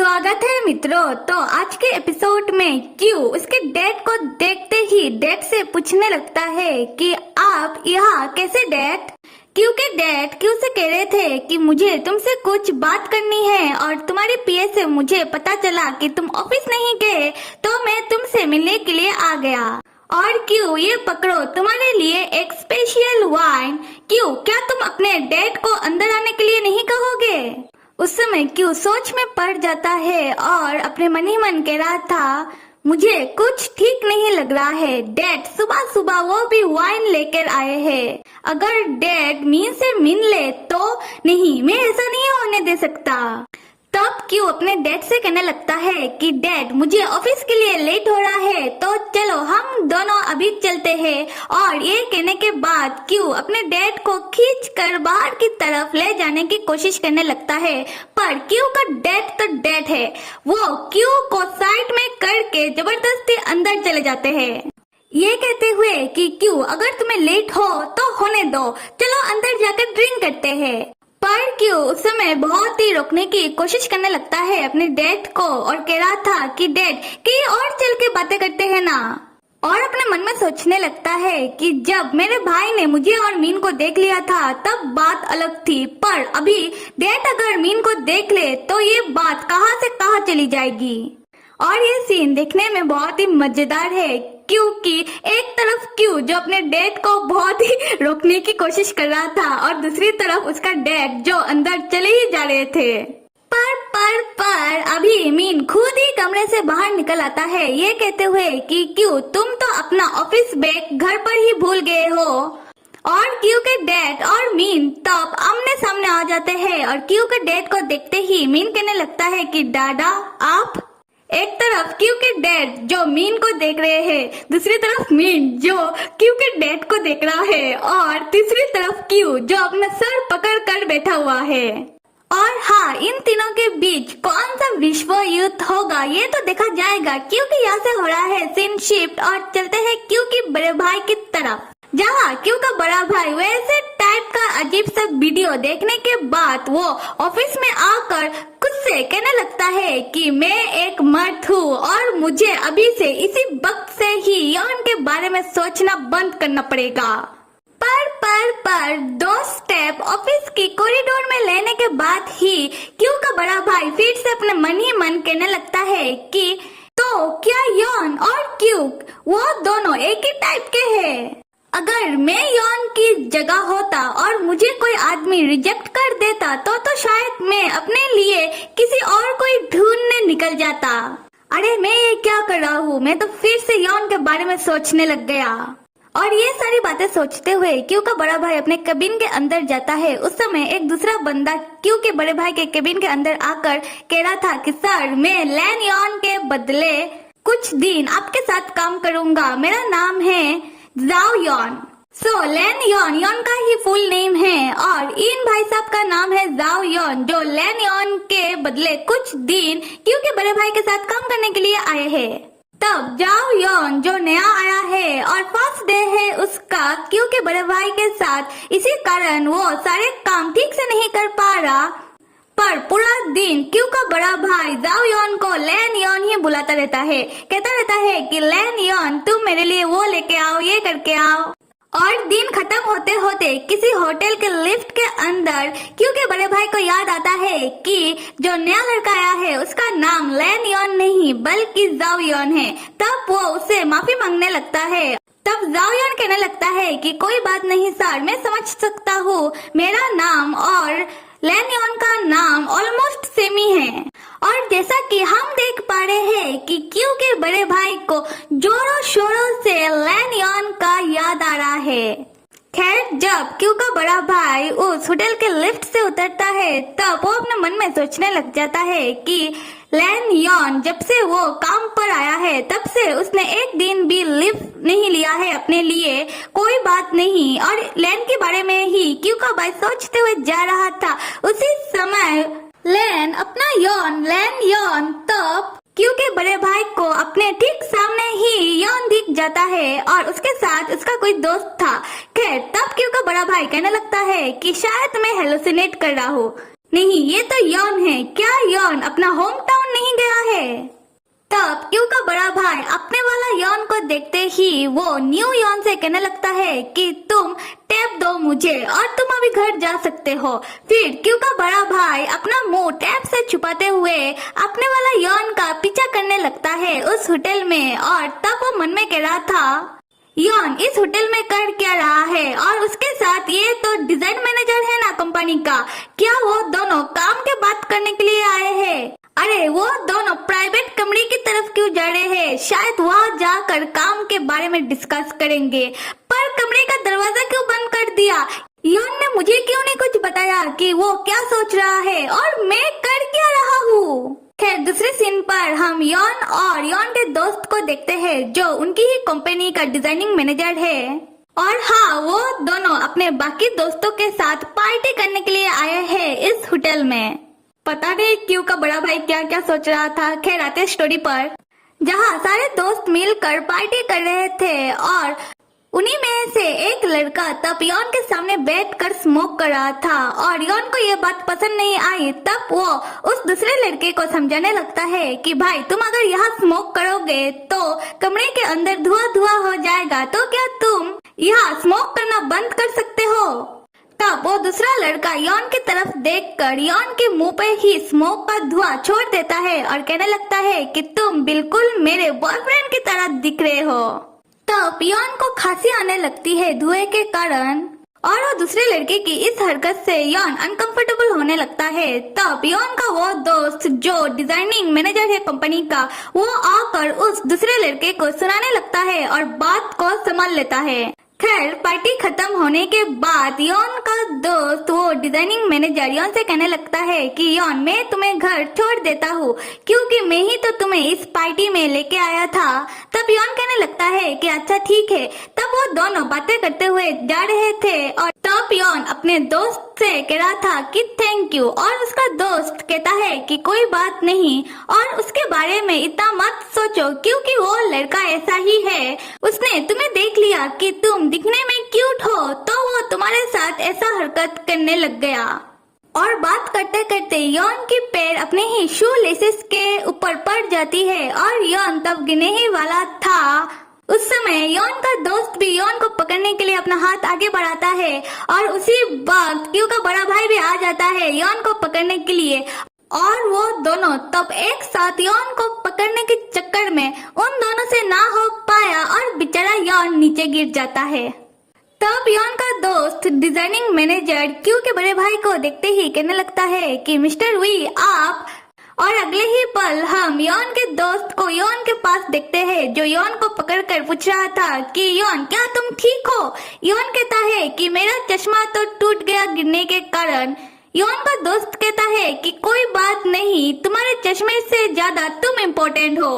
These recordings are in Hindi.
स्वागत है मित्रों। तो आज के एपिसोड में क्यू उसके डैड को देखते ही डैड से पूछने लगता है कि आप यहाँ कैसे डैड। क्यू के डैड क्यू से कह रहे थे कि मुझे तुमसे कुछ बात करनी है और तुम्हारी पीए से मुझे पता चला कि तुम ऑफिस नहीं गए तो मैं तुमसे मिलने के लिए आ गया। और क्यू ये पकड़ो तुम्हारे लिए एक स्पेशल वाइन। क्यू क्या तुम अपने डैड को अंदर आने के लिए नहीं कहोगे। उस समय क्यू सोच में पड़ जाता है और अपने मन ही मन कह रहा था मुझे कुछ ठीक नहीं लग रहा है। डैड सुबह सुबह वो भी वाइन लेकर आए हैं। अगर डैड मीन से मिल ले तो नहीं, मैं ऐसा नहीं होने दे सकता। तब क्यू अपने डैड से कहने लगता है कि डैड मुझे ऑफिस के लिए लेट हो रहा है तो चलो हम दोनों अभी चलते हैं। और ये कहने के बाद क्यू अपने डैड को खींच कर बाहर की तरफ ले जाने की कोशिश करने लगता है, पर क्यू का डैड तो डैड है, वो क्यू को साइड में करके जबरदस्ती अंदर चले जाते हैं, ये कहते हुए कि क्यू अगर तुम्हें लेट हो तो होने दो, चलो अंदर जाकर ड्रिंक करते हैं। पर क्यू उस समय बहुत ही रोकने की कोशिश करने लगता है अपने डैड को और कह रहा था कि डैड कहीं और चल के बातें करते हैं ना। और अपने मन में सोचने लगता है कि जब मेरे भाई ने मुझे और मीन को देख लिया था तब बात अलग थी, पर अभी डैड अगर मीन को देख ले तो ये बात कहाँ से कहाँ चली जाएगी। और ये सीन देखने में बहुत ही मजेदार है क्योंकि एक तरफ क्यू जो अपने डैड को बहुत ही रोकने की कोशिश कर रहा था और दूसरी तरफ उसका डैड जो अंदर चले ही जा रहे थे। पर अभी मीन खुद ही कमरे से बाहर निकल आता है, ये कहते हुए कि क्यू तुम तो अपना ऑफिस बैग घर पर ही भूल गए हो। और क्यू के डैड और मीन तब आमने सामने आ जाते हैं और क्यू के डैड को देखते ही मीन कहने लगता है कि दादा आप। एक तरफ क्यू के डैड जो मीन को देख रहे हैं, दूसरी तरफ मीन जो क्यू के डैड को देख रहा है और तीसरी तरफ क्यू जो अपना सर पकड़ कर बैठा हुआ है। और हाँ, इन तीनों के बीच कौन सा विश्व युद्ध होगा ये तो देखा जाएगा क्योंकि यहाँ से हो रहा है सीन शिफ्ट और चलते हैं क्यू की बड़े भाई की तरफ, जहाँ क्यू का बड़ा भाई वैसे टाइप का अजीब सा वीडियो देखने के बाद वो ऑफिस में आकर खुद से कहने लगता है कि मैं एक मर्द हूँ और मुझे अभी से इसी वक्त से ही यौन के बारे में सोचना बंद करना पड़ेगा। पर 2 स्टेप ऑफिस की कॉरिडोर में लेने के बाद ही क्यू का बड़ा भाई फिर से अपने मन ही मन कहने लगता है कि तो क्या यौन और क्यू वो दोनों एक ही टाइप के हैं। अगर मैं यौन की जगह होता और मुझे कोई आदमी रिजेक्ट कर देता तो शायद मैं अपने लिए किसी और कोई ढूंढने निकल जाता। अरे मैं ये क्या कर रहा हूँ, मैं तो फिर से यौन के बारे में सोचने लग गया। और ये सारी बातें सोचते हुए क्यू का बड़ा भाई अपने केबिन के अंदर जाता है। उस समय एक दूसरा बंदा क्यू के बड़े भाई के केबिन के अंदर आकर कह रहा था कि सर मैं लैन यौन के बदले कुछ दिन आपके साथ काम करूंगा, मेरा नाम है जाओ यौन। सो लैन यौन यौन का ही फुल नेम है और इन भाई साहब का नाम है जाओ यौन जो लैन यौन के बदले कुछ दिन क्यू के बड़े भाई के साथ काम करने के लिए आए हैं। तब जाओ यौन जो नया आया है और फर्स्ट डे है उसका क्यू के बड़े भाई के साथ, इसी कारण वो सारे काम ठीक से नहीं कर पा रहा। पर पूरा दिन क्यू का बड़ा भाई जाओ यौन को लैन यौन ही बुलाता रहता है, कहता रहता है कि लैन यौन तुम मेरे लिए वो लेके आओ, ये करके आओ। और दिन खत्म होते होते किसी होटल के लिफ्ट के अंदर क्यू के बड़े भाई को याद आता है कि जो नया लड़का आया है उसका नाम लैन यौन नहीं बल्कि जाओ यौन है। तब वो उससे माफी मांगने लगता है। तब जाओ यौन कहने लगता है कि कोई बात नहीं सर, मैं समझ सकता हूँ, मेरा नाम और लैन यौन का नाम ऑलमोस्ट सेम ही है। और जैसा कि हम देख पा रहे हैं कि क्यू के बड़े भाई को जोरों शोरों से लैन यौन का याद आ रहा है। खैर जब क्यू का बड़ा भाई उस होटल के लिफ्ट से उतरता है तब वो अपने मन में सोचने लग जाता है कि लैन यौन जब से वो काम पर आया है तब से उसने एक दिन भी लीव नहीं लिया है अपने लिए, कोई बात नहीं। और लैन के बारे में ही क्यू का भाई सोचते हुए जा रहा था। उसी समय लैन अपना यौन लैन यौन तब क्यू के बड़े भाई को अपने ठीक सामने ही यौन दिख जाता है और उसके साथ उसका कोई दोस्त था। खैर तब क्यू का बड़ा भाई कहने लगता है कि शायद मैं हेलुसिनेट कर रहा हूँ। नहीं, ये तो यॉन है। क्या यॉन अपना होम टाउन नहीं गया है? तब क्यू का बड़ा भाई अपने वाला यॉन को देखते ही वो न्यू यॉन से कहने लगता है कि तुम टैप दो मुझे और तुम अभी घर जा सकते हो। फिर क्यू का बड़ा भाई अपना मुंह टैप से छुपाते हुए अपने वाला यॉन का पीछा करने लगता है उस होटल में। और तब वो मन में कह रहा था, यॉन इस होटल में कर क्या रहा है? और उसके साथ ये तो डिजाइन मैनेजर है ना कंपनी का, क्या वो दोनों काम के बात करने के लिए आए हैं? अरे वो दोनों प्राइवेट कमरे की तरफ क्यों जा रहे हैं? शायद वहाँ जाकर काम के बारे में डिस्कस करेंगे। पर कमरे का दरवाजा क्यों बंद कर दिया? यॉन ने मुझे क्यों नहीं कुछ बताया कि वो क्या सोच रहा है और मैं कर क्या रहा हूँ? खैर, दूसरे सीन पर हम यॉन और यॉन के दोस्त को देखते हैं जो उनकी ही कंपनी का डिजाइनिंग मैनेजर है। और हाँ, वो दोनों अपने बाकी दोस्तों के साथ पार्टी करने के लिए आए हैं इस होटल में। पता नहीं क्यू का बड़ा भाई क्या क्या सोच रहा था। खैर, आते स्टोरी पर, जहाँ सारे दोस्त मिलकर पार्टी कर रहे थे और उन्हीं में से एक लड़का तब यॉन के सामने बैठकर स्मोक कर रहा था और यॉन को ये बात पसंद नहीं आई। तब वो उस दूसरे लड़के को समझाने लगता है कि भाई तुम अगर यहाँ स्मोक करोगे तो कमरे के अंदर धुआं धुआं हो जाएगा, तो क्या तुम यहाँ स्मोक करना बंद कर सकते हो? तब वो दूसरा लड़का यॉन की तरफ देखकर यॉन के मुंह पे ही स्मोक का धुआं छोड़ देता है और कहने लगता है कि तुम बिल्कुल मेरे बॉयफ्रेंड की तरह दिख रहे हो। तब यॉन को खांसी आने लगती है धुएं के कारण और वो दूसरे लड़के की इस हरकत से यॉन अनकंफर्टेबल होने लगता है। तब यॉन का वो दोस्त जो डिजाइनिंग मैनेजर है कंपनी का, वो आकर उस दूसरे लड़के को सुनाने लगता है और बात को संभाल लेता है। खैर, पार्टी खत्म होने के बाद यॉन का दोस्त वो डिजाइनिंग मैनेजर यॉन से कहने लगता है कि यॉन मैं तुम्हें घर छोड़ देता हूँ क्योंकि मैं ही तो तुम्हें इस पार्टी में लेके आया था। तब यॉन कहने लगता है कि अच्छा ठीक है। तब वो दोनों बातें करते हुए जा रहे थे और तब यॉन अपने दोस्त से कह रहा था कि थैंक यू और उसका दोस्त कहता है कि कोई बात नहीं और उसके बारे में इतना मत सोचो क्योंकि वो लड़का ऐसा ही है। उसने तुम्हें देख लिया कि तुम दिखने में क्यूट हो तो वो तुम्हारे साथ ऐसा हरकत करने लग गया। और बात करते करते यॉन की पैर अपने ही शू लेसेस के ऊपर पड़ जाती है और यॉन तब गिरने ही वाला था। उस समय यॉन का दोस्त भी यॉन को पकड़ने के लिए अपना हाथ आगे बढ़ाता है और उसी वक्त क्यू का बड़ा भाई भी आ जाता है यॉन को पकड़ने के लिए और वो दोनों तब एक साथ यॉन को पकड़ने के चक्कर में उन दोनों से ना हो पाया और बेचारा यॉन नीचे गिर जाता है। तब यॉन का दोस्त डिजाइनिंग मैनेजर क्यू के बड़े भाई को देखते ही कहने लगता है कि मिस्टर वी आप, और अगले ही पल हम यॉन के दोस्त को यॉन के पास देखते हैं जो यॉन को पकड़कर पूछ रहा था कि यॉन क्या तुम ठीक हो? यॉन कहता है कि मेरा चश्मा तो टूट गया गिरने के कारण। यॉन का दोस्त कहता है कि कोई बात नहीं, तुम्हारे चश्मे से ज्यादा तुम इम्पोर्टेंट हो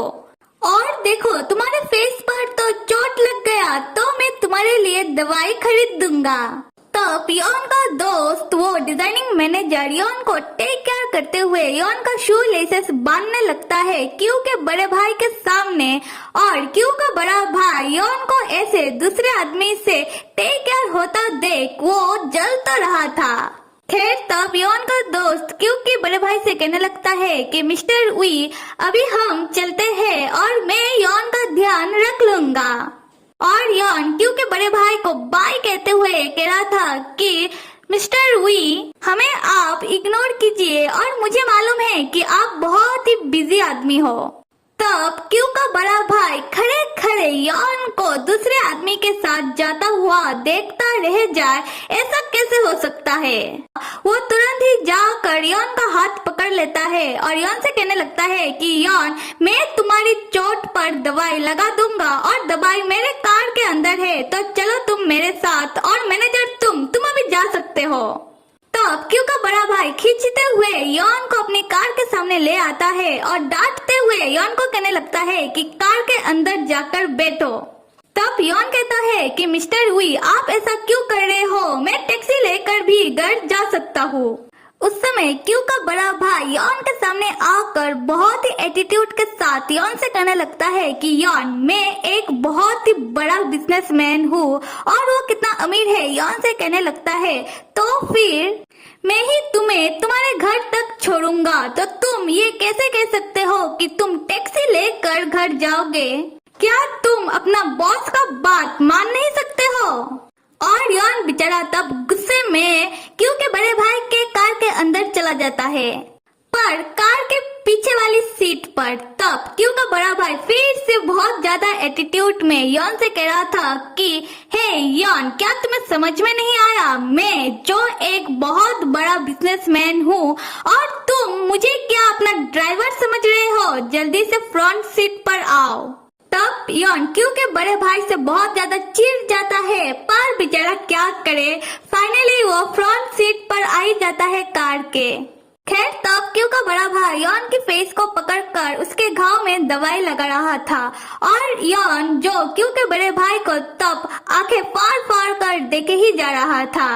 और देखो तुम्हारे फेस पर तो चोट लग गया तो मैं तुम्हारे लिए दवाई खरीद दूंगा। तब यॉन का दोस्त वो डिजाइनिंग मैनेजर यॉन को टेक केयर करते हुए यॉन का शू लेसेस बांधने लगता है क्यू के बड़े भाई के सामने और क्यू का बड़ा भाई यॉन को ऐसे दूसरे आदमी से टेक केयर होता देख वो जल तो रहा था। खैर, तब यॉन का दोस्त क्यू के बड़े भाई से कहने लगता है कि मिस्टर वी अभी हम चलते हैं और मैं यॉन का ध्यान रख लूंगा। और यॉन क्यू के बड़े भाई को बाय कहते हुए कह रहा था कि मिस्टर वी हमें आप इग्नोर कीजिए और मुझे मालूम है कि आप बहुत ही बिजी आदमी हो। तब क्यू का बड़ा भाई खड़े खड़े यॉन को दूसरे आदमी के साथ जाता हुआ देखता रह जाए, ऐसा कैसे हो सकता है? वो तुरंत ही जाकर यॉन का हाथ पकड़ लेता है और यॉन से कहने लगता है कि यॉन मैं तुम्हारी चोट पर दवाई लगा दूंगा और दवाई मेरे कार के अंदर है, तो चलो तुम मेरे साथ और मैनेजर तुम अभी जा सकते हो। तब क्यू का बड़ा भाई खींचते हुए यॉन को अपनी कार के सामने ले आता है और डांटते हुए यॉन को कहने लगता है कि कार के अंदर जाकर बैठो। तब यॉन कहता है कि मिस्टर वी आप ऐसा क्यों कर रहे हो? मैं टैक्सी लेकर भी घर जा सकता हूँ। उस समय क्यू का बड़ा भाई यॉन के सामने आकर बहुत ही एटीट्यूड के साथ यॉन से कहने लगता है कि यॉन मैं एक बहुत ही बड़ा बिजनेसमैन हूँ और वो कितना अमीर है। यॉन से कहने लगता है तो फिर मैं ही तुम्हें तुम्हारे घर लूंगा तो तुम ये कैसे कह सकते हो कि तुम टैक्सी लेकर घर जाओगे? क्या तुम अपना बॉस का बात मान नहीं सकते हो? और यॉन बेचारा तब गुस्से में क्यू के बड़े भाई के कार के अंदर चला जाता है, पर कार के पीछे वाली सीट पर। तब क्यू का बड़ा भाई फिर से बहुत ज्यादा एटीट्यूड में यॉन से कह रहा था कि हे यॉन, क्या तुम्हें समझ में नहीं आया? मैं जो एक बहुत बड़ा बिजनेसमैन हूँ और तुम मुझे क्या अपना ड्राइवर समझ रहे हो? जल्दी से फ्रंट सीट पर आओ। तब यॉन क्यू के बड़े भाई से बहुत ज्यादा चिढ़ जाता है, पर बेचारा क्या करे, फाइनली वो फ्रंट सीट पर आ ही जाता है कार के। खैर तब क्यू का बड़ा भाई यॉन की फेस को पकड़कर उसके घाव में दवाई लगा रहा था और यॉन जो क्यू के बड़े भाई को तब आंखें फाड़ फाड़ कर देखे ही जा रहा था।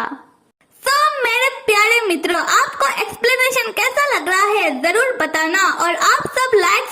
तो मेरे प्यारे मित्रों, आपको एक्सप्लेनेशन कैसा लग रहा है जरूर बताना और आप सब लाइक